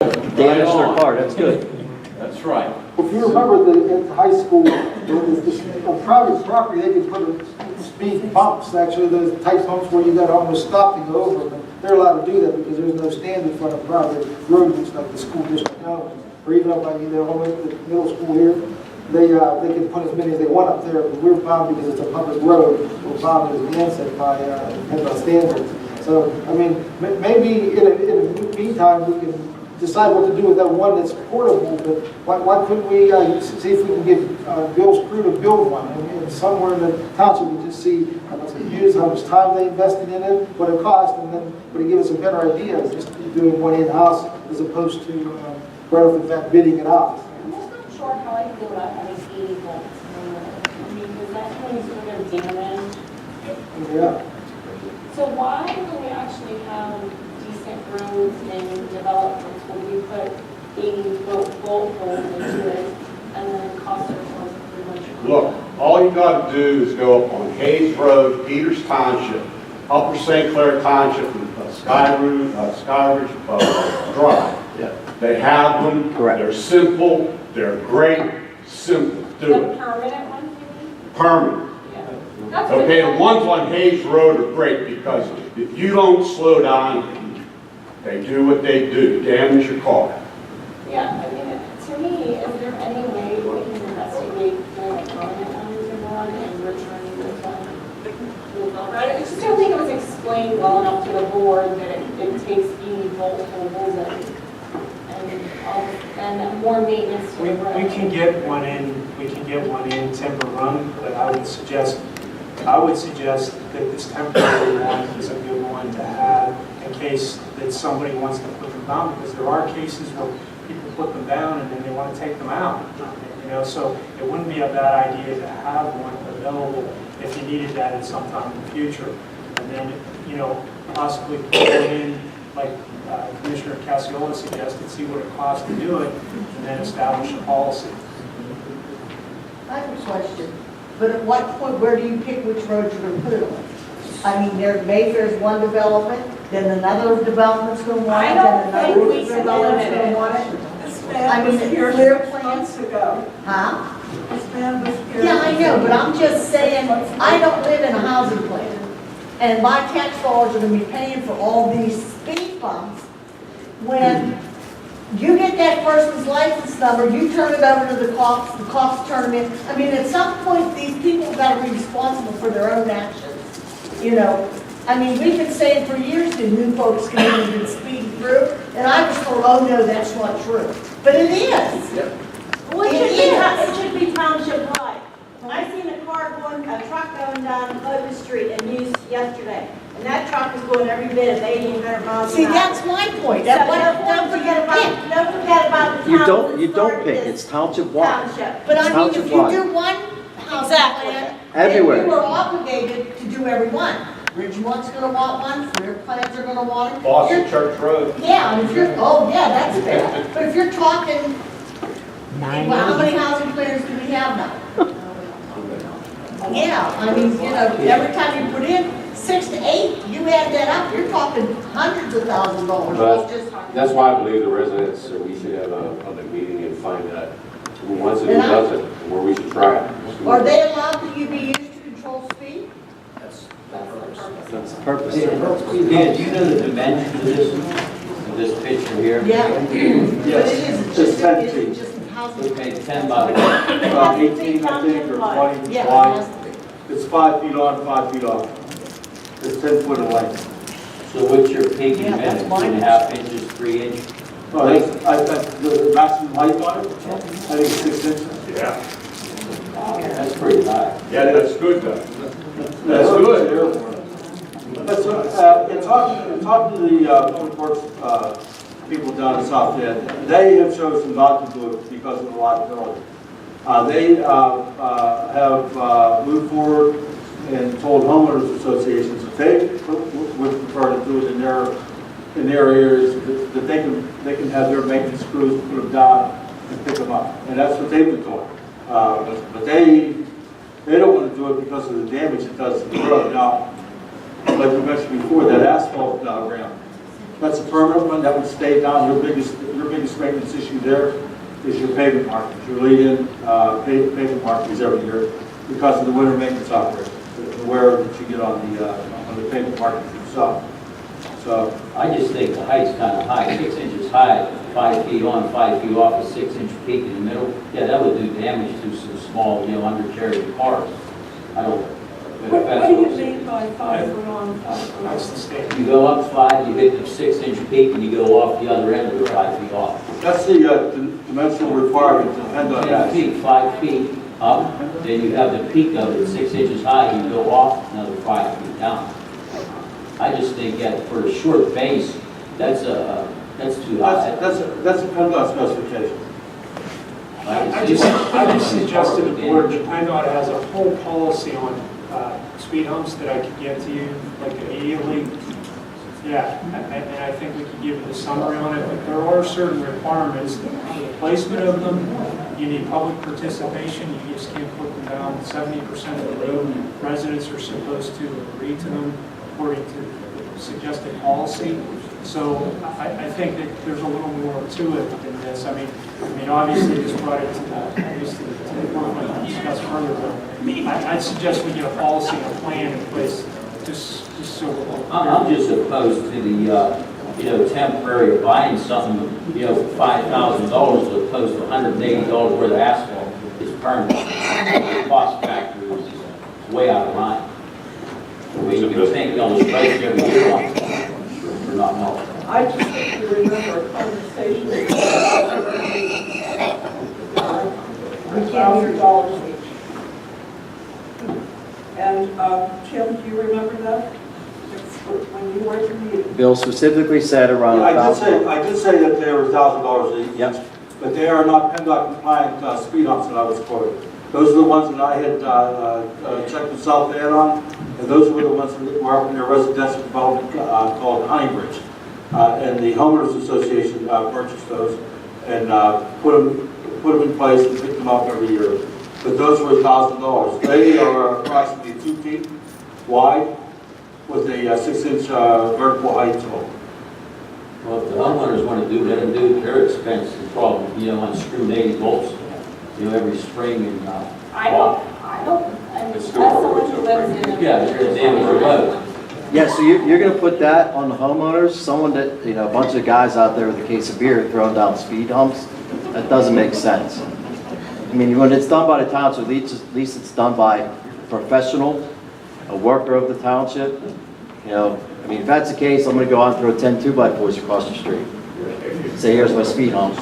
Damage their car, that's good. That's right. If you remember at the high school, on private property, they could put speed bumps, actually, those type bumps where you got to almost stop to go over them. They're allowed to do that because there's no stand in front of private roads like the school district owns. Or even up by the middle school here, they can put as many as they want up there, but we're bound because it's a public road. We're bound, as Dan said, by standards. So, I mean, maybe in the meantime, we can decide what to do with that one that's portable, but why couldn't we see if we can get Bill's crew to build one? And somewhere in the township, we just see how much they use, how much time they invested in it, what it cost, and then would it give us a better idea of just doing one in-house as opposed to right off the bat bidding it out. I'm just not sure how I feel about having 80 volts. I mean, because that means we're going to damage. Yeah. So why, when we actually have decent roads and developments, would we put 80-volt poles into it and then cost ourselves pretty much? Look, all you got to do is go up on Hayes Road, Peters Township, Upper St. Clair Township, Skyridge Drive. Yeah. They have them. Correct. They're simple. They're great. Simple. Do The it. permanent ones, you mean? Permanent. Yeah. That's what Okay, the I'm- ones on Hayes Road are great because if you don't slow down, they do what they do, damage your car. Yeah, I mean, to me, is there any way we can investigate the permanent ones in one and returning those ones? I just don't think it was explained well enough to the board that it takes 80-volt poles and more maintenance to We the road. can get one in Timber Run, but I would suggest that this temporary one is a good one to have in case that somebody wants to put them down, because there are cases where people put them down and then they want to take them out. So it wouldn't be a bad idea to have one available if you needed that at some time in the future. And then, possibly put it in, like Commissioner Cassiola suggested, see what it costs to do it, and then establish a policy. I have a question, but at what point, where do you pick which road you're going to put it on? I mean, Mayfair's one development, then another development's going to want it, I then don't think another we can development's limit going it. to want it. This I man mean, was here clear 6 plans. months ago. Huh? This man was here. Yeah, I know, but I'm just saying, I don't live in a housing plan. And my tax dollars are going to be paying for all these speed bumps. When you get that person's license number, you turn it over to the cops turn them in. I mean, at some point, these people have got to be responsible for their own actions. I mean, we've been saying for years that new folks can even speed through, and I was told, oh no, that's not true. But it is. Well, it should be township wide. I seen a truck going down Oak Street in News yesterday, and that truck was going every bit of 80 and 100 miles See, an hour. that's my point. So Don't forget about it. don't forget about the You towns don't that started pick, this it's township wide. Township. But I mean, if you Township-wide. do one housing Exactly. plan, Everywhere. then you are obligated to do every one. Ridgemont's gonna want one, Fair Plans are gonna want it. Boston You're- Church Road. Yeah, and if you're, oh yeah, that's fair. But if you're talking, well, how many housing plans do we have now? Yeah, I mean, every time you put in 6 to 8, you add that up, you're talking hundreds of thousands of dollars. But It's just- that's why I believe the residents, we should have a public meeting and find out who wants it, who doesn't, and where we should try it. Are they allowed to be used to control speed? That's the purpose. Dan, do you know the dimensions of this picture here? Yeah. But it isn't just, Just it isn't just housing. Okay, 10 by About 18, I think, or 20 Yeah, it wide. has to be. It's 5 feet on, 5 feet off. It's 10 foot in length. So what's your peak Yeah, that's dimension? mine. 2.5 inches, 3 inch? Oh, that's the maximum height on it, I think it's 6 inches. Yeah. That's pretty high. Yeah, that's good though. That's good. That's, in talking to the public works people down in South End, they have chosen not to do it because of the liability. They have moved forward and told homeowners associations that they would prefer to do it in their areas, that they can have their maintenance crews put them down and pick them up, and that's what they've been doing. But they don't want to do it because of the damage it does to the road. Now, like we mentioned before, that asphalt ramp, that's a permanent one that would stay down. Your biggest maintenance issue there is your pavement markings, your lead-in pavement markings every year because of the winter maintenance operation, the wear that you get on the pavement markings itself. So, I just think the height's kind of high, 6 inches high, 5 feet on, 5 feet off, a 6-inch peak in the middle. Yeah, that would do damage to some small, undercarriage cars. I don't. What do you mean by 5 foot on, 5 foot That's off? the standard. You go up 5, you hit the 6-inch peak, and you go off the other end of the 5 feet off. that's the dimensional requirement to depend on 10 that. feet, 5 feet up, then you have the peak of it, 6 inches high, you go off another 5 feet down. I just think that for a short base, that's too high. That's a PennDOT specification. I just suggested the board that PennDOT has a whole policy on speed humps that I could get to you like immediately. Yeah, and I think we could give you the summary on it, but there are certain requirements. The placement of them, you need public participation, you just can't put them down. 70% of the road residents are supposed to agree to them according to the suggested policy. So I think that there's a little more to it than this. I mean, obviously this brought it to the point to discuss further, but I'd suggest we get a policy and a plan in place, just so we're all clear. I'm just opposed to the, temporary buying something, for $5,000 as opposed to $180 worth of asphalt is permanent. The cost factor is way out of line. I mean, you can think on the spreadsheet every year for not much. I just think you remember a conversation $1,000 each. And Tim, do you remember that? When you were at the meeting? Bill specifically said around I did say that they were $1,000 each. Yep. But they are not PennDOT compliant speed humps that I was quoting. Those are the ones that I had checked the South End on, and those were the ones that were up in their residential development called Honeybridge. And the homeowners association purchased those and put them in place and picked them up every year. But those were $1,000. They are approximately 2 feet wide with a 6-inch vertical height to them. Well, if the homeowners want to do, let them do it, their expense is problem, unscrew 80 bolts, every spring and I don't, I mean, as someone who lives in a. yeah, it's damage the road. Yeah, so you're gonna put that on the homeowners, someone that, a bunch of guys out there with a case of beer throwing down speed humps, that doesn't make sense. I mean, when it's done by the township, at least it's done by a professional, a worker of the township. I mean, if that's the case, I'm gonna go out and throw 10 2x4s across the street. Say, here's my speed hump.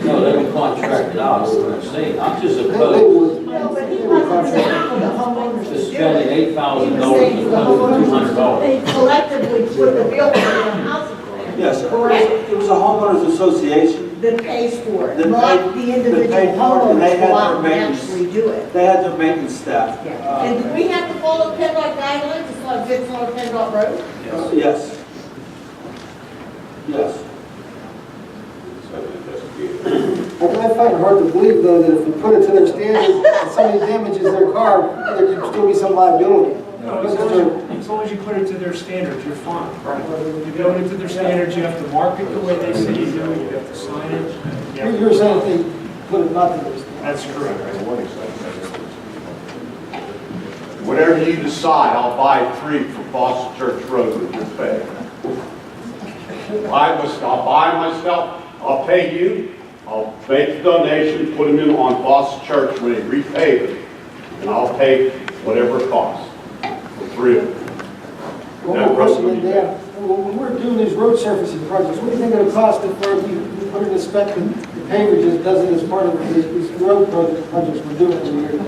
No, let them contract it out, is what I'm saying. I'm just opposed No, but he wasn't saying for the homeowners to to do spending it. $8,000 He was saying for the opposed to homeowners, $200. they collectively put the bill for their housing plan. Yes, Correct. it was a homeowners association. That pays for it, That not paid- the individual that paid for it, and they homeowners had go their out and maintenance. actually do it. They had their maintenance staff. And do we have to follow PennDOT guidelines, it's not a PennDOT road? Yes. Yes. I find it hard to believe, though, that if we put it to their standards and somebody damages their car, there can still be some liability. No, as long as you put it to their standards, you're fine. You put it to their standards, you have to mark it the way they say you do, you have to sign it. You're saying if they put it not to their standards. That's correct. Whatever you decide, I'll buy 3 for Boston Church Road with your pay. I'll buy myself, I'll pay you, I'll make the donation, put them in on Boston Church when they repave it, and I'll pay whatever it costs for 3 of them. One more question, then, Dan. When we're doing these road surfacing projects, what do you think it'll cost if we put in a spec and the paver just does it as part of these road projects we're doing every year?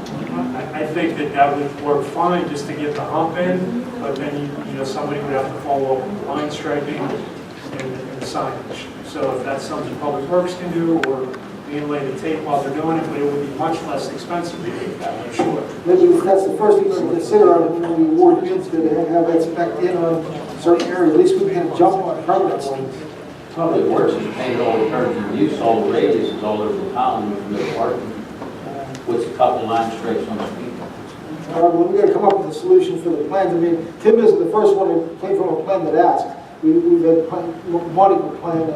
I think that would work fine just to get the hump in, but then, somebody would have to follow up with line striping and signage. So if that's something Public Works can do, or we lay the tape while they're doing it, but it would be much less expensive to do that, I'm sure. Maybe that's the first thing to consider on when we award bids, to have that spec in on a certain area. At least we can jump on permanent ones. Public Works is paying all the terms of use, all the radiuses all over the town, with no parking. What's a couple line stripes on the street? Well, we got to come up with a solution for the plans. I mean, Tim isn't the first one who came from a plan that asked. We've had Monica plan and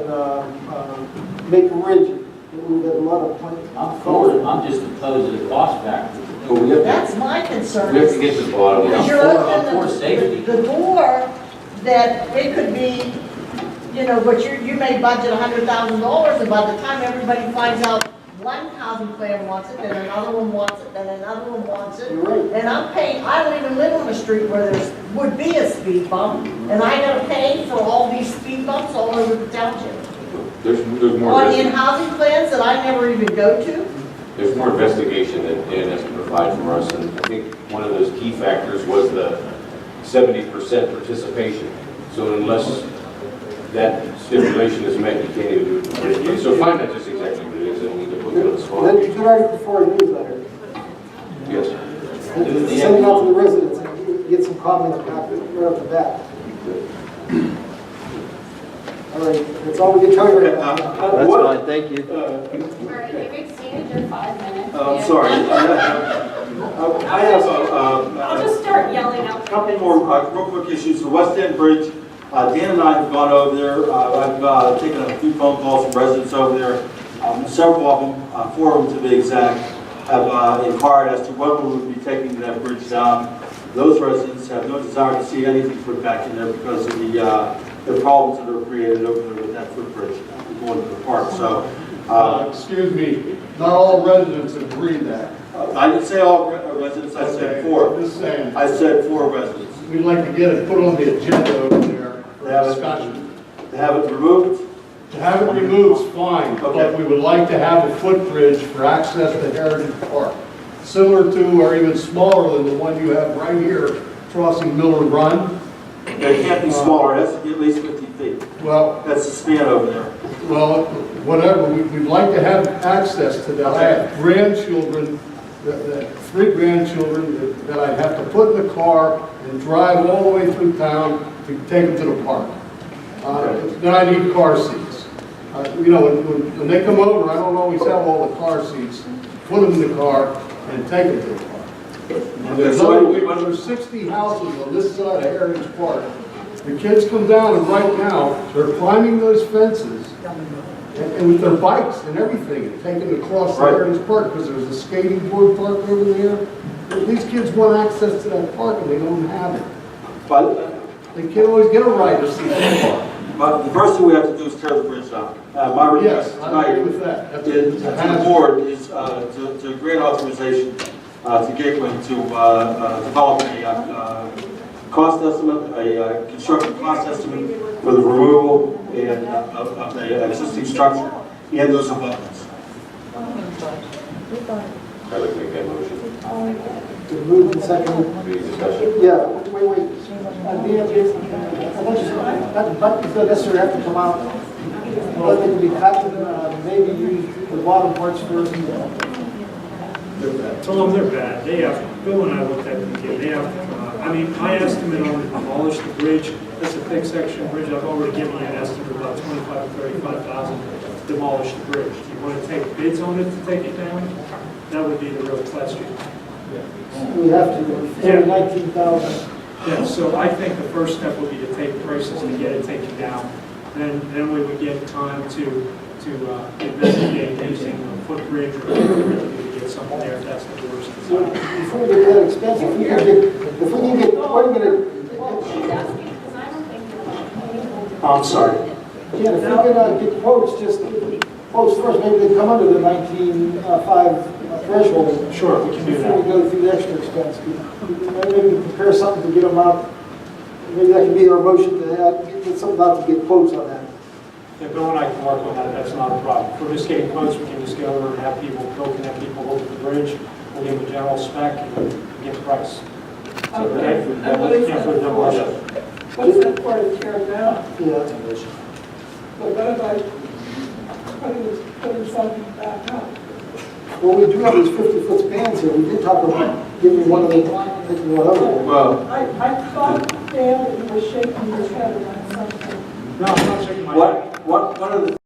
make rigid. We've got a lot of plenty. I'm for it, I'm just opposed to the cost factor. But we have That's my concern. to get to the bottom of Because it. you're I'm for opening safety. the door that it could be, you know, but you may budget $100,000, and by the time everybody finds out one housing plan wants it, then another one wants it, then another one wants it. You're right. And I'm paying, I don't even live on a street where there's, would be a speed bump, and I gotta pay for all these speed bumps all over the township. There's more, Or in housing plans that I never even go to. there's more investigation that Dan has to provide for us, and I think one of those key factors was the 70% participation. So unless that stipulation is met, you can't even do it. So find out just exactly what it is, and we can put it on the spot. Then you could already before a newsletter. Yes. Send it out to the residents and get some comments back right off the bat. All right, that's all we can tell you right now. That's fine, thank you. All right, you've exceeded your 5 minutes. I'm sorry. I have I'll just start yelling out. a couple more real quick issues. The West End Bridge, Dan and I have gone over there. I've taken a few phone calls from residents over there. Several of them, 4 of them to be exact, have inquired as to when we would be taking that bridge down. Those residents have no desire to see anything put back in there because of the problems that are created over there with that footbridge going to the park. So, Excuse me, not all residents agree that. I didn't say all residents, I said 4. Just saying. I said 4 residents. We'd like to get it put on the agenda over there for discussion. To have it removed? To have it removed is fine, but Okay. we would like to have a footbridge for access to Heritage Park, similar to or even smaller than the one you have right here crossing Miller Run. It can't be smaller, it has to be at least 50 feet. Well, That's the span over there. well, whatever, we'd like to have access to that. I have grandchildren, 3 grandchildren that I'd have to put in the car and drive all the way through town to take them to the park. Then I need car seats. You know, when they come over, I don't always have all the car seats. Put them in the car and take them to the park. And there's 60 houses on this side of Heritage Park. The kids come down and right now, they're climbing those fences and with their bikes and everything, and taking it across the Heritage Park because there's a skating board park over there. These kids want access to that park and they don't have it. But They can't always get a ride to see the park. But the first thing we have to do is tear the bridge down. My request Yes, I agree tonight with that. That's to the hazard. board is to grant authorization to Gateway to develop a cost estimate, a construction cost estimate for the removal and of the existing structure and those abutments. I'd like to make that motion. Moved and seconded. Any discussion? Yeah, wait. That buttons don't necessarily have to come out. But they can be cut and maybe use the bottom parts first. Tell them they're bad. They have, Bill and I looked at them again, they have to come out. I mean, my estimate on to demolish the bridge, that's a thick section of bridge, I've already given you an estimate of about 25 to 35,000 to demolish the bridge. Do you want to take bids on it to take it down? That would be the real question. We have to, Yeah. 19,000. Yeah, so I think the first step would be to take prices to get it taken down. Then we would get time to investigate using a footbridge or really get something there if that's the worst. So before we get that expensive, if we can get, what are we gonna, Well, she's asking, because I don't think you're I'm sorry. yeah, if we can get quotes, just quotes first, maybe they come under the 19.5 threshold. Sure, we can do Before we that. go through the extra expense. Maybe we can prepare something to get them out. Maybe that can be our motion to get something out to get quotes on that. Yeah, Bill and I can work on that, that's not a problem. If we're just getting quotes, we can just go over and have people, Bill can have people look at the bridge, we'll give them a general spec and get the price. So, okay, can't put a demolition. What's that part of tear down? Yeah. But what about putting something back up? Well, we do have these 50-foot spans here. We did talk about giving one of them, taking one over. Well, I thought, Dan, that you were shaking your head about something. No, I'm not shaking my head. one of the